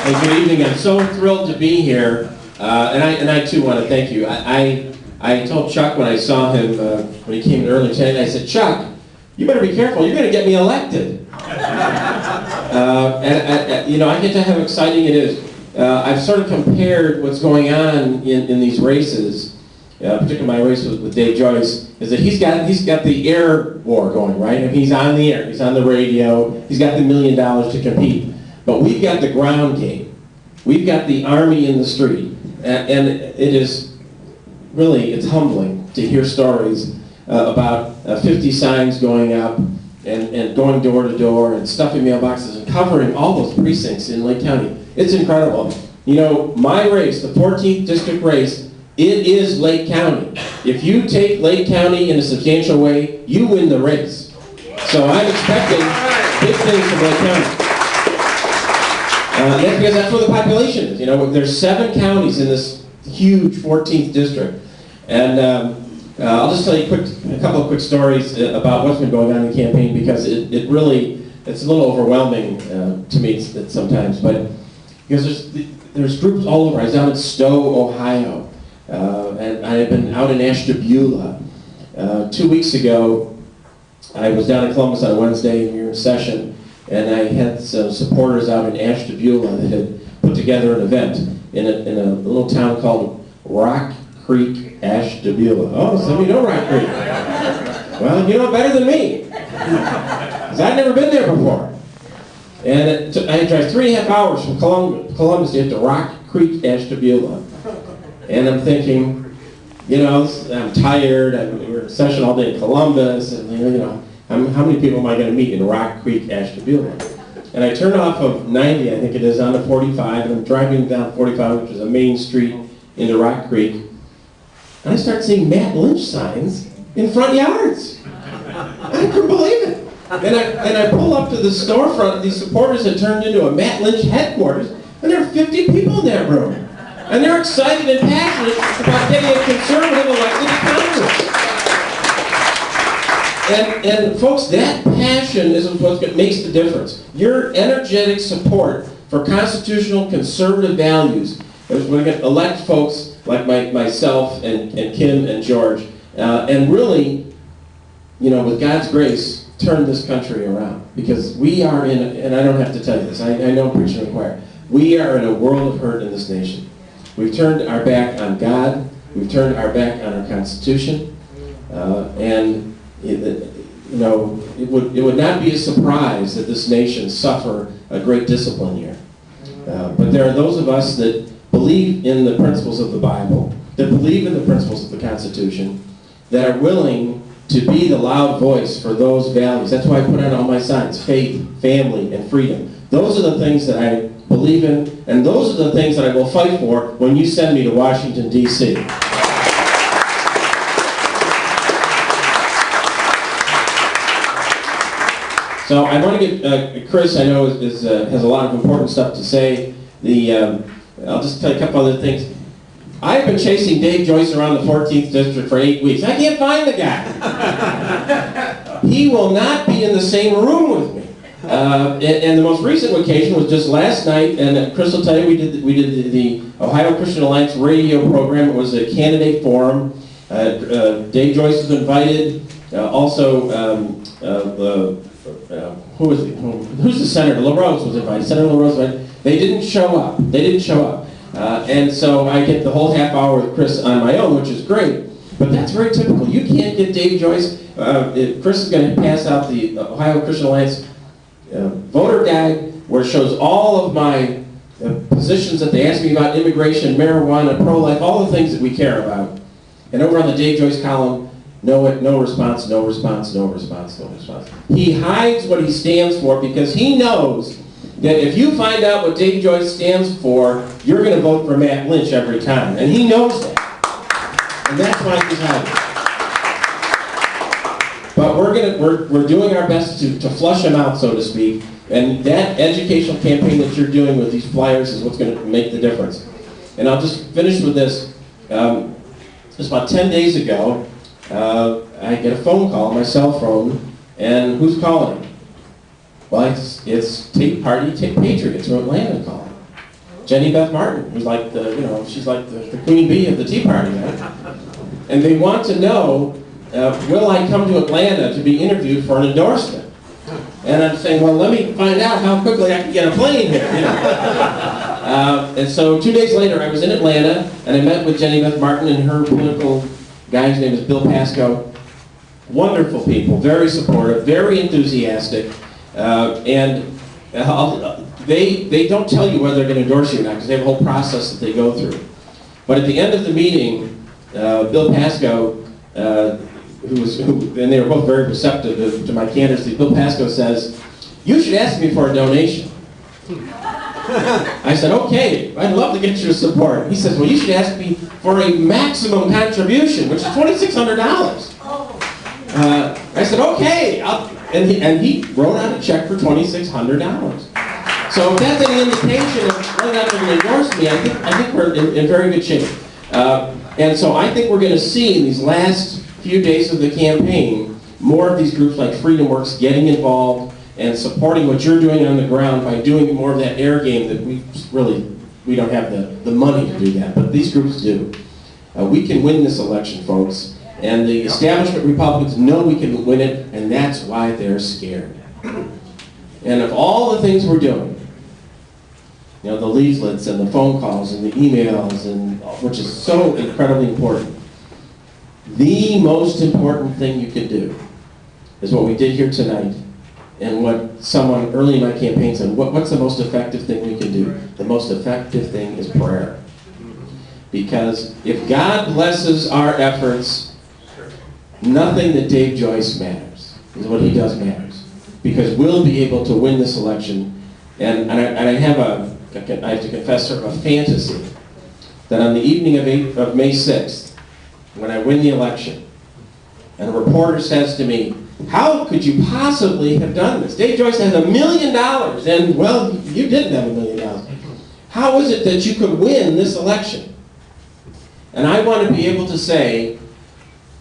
Hey, good evening. I'm so thrilled to be here, and I too want to thank you. I told Chuck when I saw him when he came in early today, I said, Chuck, you better be careful. You're going to get me elected. You know, I get to how exciting it is. I've sort of compared what's going on in these races, particularly my race with Dave Joyce, is that he's got the air war going, right? I mean, he's on the air, he's on the radio, he's got the $1 million to compete. But we've got the ground game. We've got the army in the street. And it is really, it's humbling to hear stories about 50 signs going up and going door to door and stuffing mailboxes and covering all those precincts in Lake County. It's incredible. You know, my race, the 14th district race, it is Lake County. If you take Lake County in a substantial way, you win the race. So I'm expecting big things from Lake County. That's because that's where the population is. You know, there's 7 counties in this huge 14th district. And I'll just tell you a couple of quick stories about what's been going on in the campaign, because it's a little overwhelming to me sometimes. But because there's groups all over. I was down in Stowe, Ohio, and I had been out in Ashtabula. 2 weeks ago, I was down in Columbus on a Wednesday, and we were in session, and I had some supporters out in Ashtabula that had put together an event in a little town called Rock Creek, Ashtabula. Oh, some of you know Rock Creek. Well, you know it better than me, because I'd never been there before. And I had to drive 3.5 hours from Columbus to get to Rock Creek, Ashtabula. And I'm thinking, you know, I'm tired. We were in session all day in Columbus, and you know, how many people am I going to meet in Rock Creek, Ashtabula? And I turn off of 90, I think it is, onto 45, and I'm driving down 45, which is a main street, into Rock Creek. And I start seeing Matt Lynch signs in front yards. I couldn't believe it. And I pull up to the storefront. These supporters had turned into a Matt Lynch headquarters, and there are 50 people in that room. And they're excited and passionate about getting a conservative elected to Congress. And folks, that passion is what makes the difference. Your energetic support for constitutional conservative values is going to elect folks like myself and Kim and George, and really, you know, with God's grace, turn this country around. Because we are and I don't have to tell you this, I know I'm preaching to the choir, we are in a world of hurt in this nation. We've turned our back on God, we've turned our back on our Constitution, and you know, it would not be a surprise that this nation suffer a great discipline here. But there are those of us that believe in the principles of the Bible, that believe in the principles of the Constitution, that are willing to be the loud voice for those values. That's why I put on all my signs: faith, family, and freedom. Those are the things that I believe in, and those are the things that I will fight for when you send me to Washington, D.C. So I want to get, Chris, I know, has a lot of important stuff to say. I'll just tell you a couple other things. I've been chasing Dave Joyce around the 14th District for 8 weeks. I can't find the guy. He will not be in the same room with me. And the most recent occasion was just last night, and Chris will tell you, we did the Ohio Christian Alliance radio program. It was a candidate forum. Dave Joyce was invited. Who's the senator? LaRose was invited. Senator LaRose was invited. They didn't show up. And so I get the whole half hour with Chris on my own, which is great. But that's very typical. You can't get Dave Joyce. Chris is going to pass out the Ohio Christian Alliance voter guide, where it shows all of my positions that they ask me about: immigration, marijuana, pro-life, all the things that we care about. And over on the Dave Joyce column, no response, no response, no response, no response. He hides what he stands for because he knows that if you find out what Dave Joyce stands for, you're going to vote for Matt Lynch every time. And he knows that. And that's why he's hiding. But we're doing our best to flush him out, so to speak. And that educational campaign that you're doing with these flyers is what's going to make the difference. And I'll just finish with this. Just about 10 days ago, I get a phone call on my cell phone, and who's calling? Well, it's Tate Party, Tate Patriots from Atlanta calling. Jenny Beth Martin, who's like the, she's like the queen bee of the Tea Party, right? And they want to know, will I come to Atlanta to be interviewed for an endorsement? And I'm saying, well, let me find out how quickly I can get a plane here. And so 2 days later, I was in Atlanta, and I met with Jenny Beth Martin and her political guy's name is Bill Pasco. Wonderful people, very supportive, very enthusiastic, and they don't tell you whether they're going to endorse you or not because they have a whole process that they go through. But at the end of the meeting, Bill Pasco, and they were both very receptive to my candidacy, Bill Pasco says, "You should ask me for a donation." I said, "Okay, I'd love to get your support." He says, "Well, you should ask me for a maximum contribution, which is $2,600. I said, "Okay," and he wrote out a check for $2,600. So if that's any indication of whether or not they're going to endorse me, I think we're in very good shape. And so I think we're going to see in these last few days of the campaign more of these groups like FreedomWorks getting involved and supporting what you're doing on the ground by doing more of that air game that we don't have the money to do that, but these groups do. We can win this election, folks, and the establishment Republicans know we can win it, and that's why they're scared. And of all the things we're doing, the leaflets and the phone calls and the emails, and which is so incredibly important, the most important thing you can do is what we did here tonight. And what someone early in my campaign said, what's the most effective thing we can do? The most effective thing is prayer. Because if God blesses our efforts, nothing that Dave Joyce matters. Is what he does matters. Because we'll be able to win this election. And I have to confess sort of a fantasy that on the evening of May 6th, when I win the election, and a reporter says to me, "How could you possibly have done this? Dave Joyce has $1 million, and, well, you didn't have $1 million. How is it that you could win this election?" And I want to be able to say,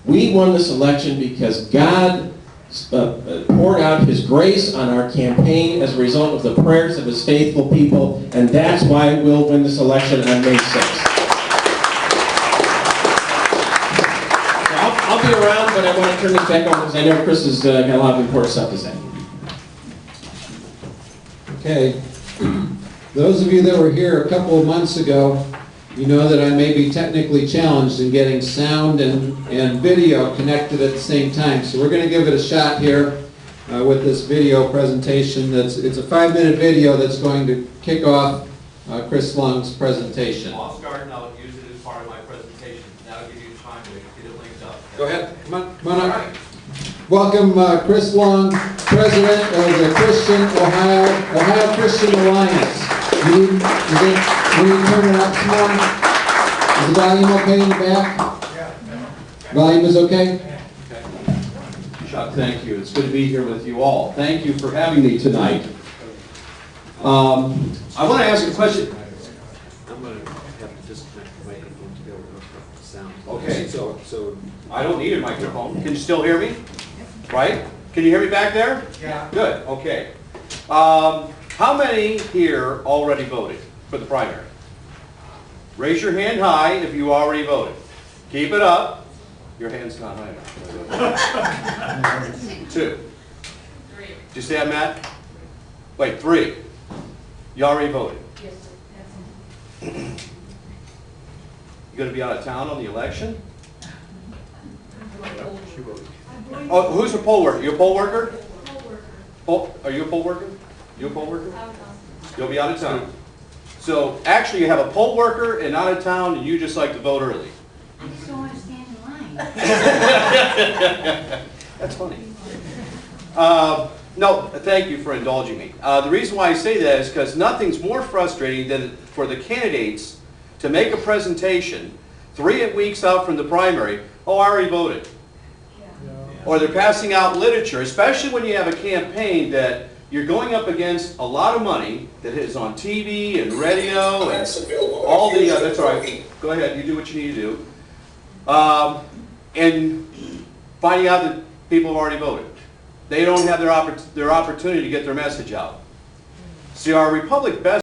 we won this election because God poured out His grace on our campaign as a result of the prayers of His faithful people, and that's why we'll win this election on May 6th. I'll be around, but I want to turn this back over because I know Chris has got a lot of important stuff to say. Okay. Those of you that were here a couple of months ago, you know that I may be technically challenged in getting sound and video connected at the same time. So we're going to give it a shot here with this video presentation. It's a 5-minute video that's going to kick off Chris Lung's presentation. I'll start and I'll use it as part of my presentation. That'll give you time to get it linked up. Go ahead. Come on up. Right. Welcome Chris Lung, President of the Ohio Christian Alliance. You need to turn it up some more. Is the volume okay in the back? Yeah. Volume is okay? Okay. Chuck, thank you. It's good to be here with you all. Thank you for having me tonight. I want to ask a question. I'm going to have to disconnect the microphone to be able to hook up the sound. Okay. So I don't need a microphone. Can you still hear me? Right? Can you hear me back there? Yeah. Good. Okay. How many here already voted for the primary? Raise your hand high if you already voted. Keep it up. Your hand's not high enough. 2. 3. Did you say that, Matt? Wait, 3. You already voted. Yes, sir. You going to be out of town on the election? Oh, who's a poll worker? You a poll worker? Are you a poll worker? You a poll worker? You'll be out of town. So actually you have a poll worker and out of town and you just like to vote early. I just don't want to stand in line. That's funny. No, thank you for indulging me. The reason why I say that is because nothing's more frustrating than for the candidates to make a presentation 3 weeks out from the primary. Oh, I already voted. Or they're passing out literature, especially when you have a campaign that you're going up against a lot of money that is on TV and radio and all the, that's all right, go ahead, you do what you need to do. And finding out that people have already voted. They don't have their opportunity to get their message out. See, our Republic best